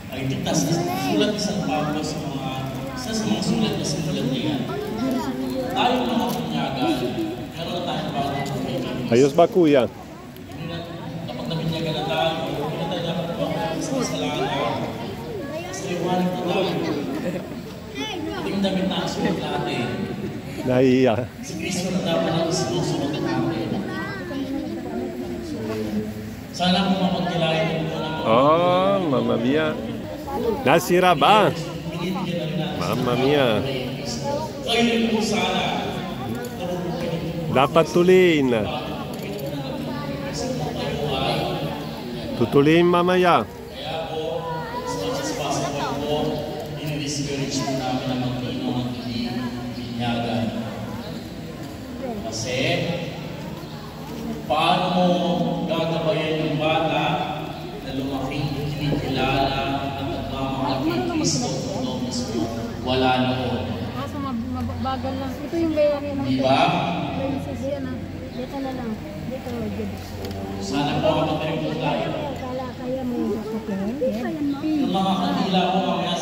Ay tigtas na sulat ni San Pablo sa mga sulat na simulat niya. Tayo mga punyagan, meron tayong bagong pagkakas. Ayos ba kuya? Kapag nabinyagan na tayo, hindi na tayo dapat sa kasalanan. Sa liwanag na tayo. Tingin namin na ang sulat natin. Naiiyak. Si Kristo na dapat ang sinusunod natin. Sana kung mapagkilayan mo na Oh, mamma mia. Nasira ba? Mamma mia. kayo rin po sana. Dapat tuliin. Tutuliin mamaya. Kaya po, sa possible po, ini-discourage po namin na mag-inom at hindi binyagan. Kasi, paano mo gagabayan yung bata na lumaking kinikilala at nagmamahal kay Kristo kung mismo wala noon? Kaso mabagal lang. Ito yung bayarin ng... Di ba? Dito na lang. Dito. Sana po kapag rin po tayo. Kaya mo yung sakit. Yung mga kanila po, mamaya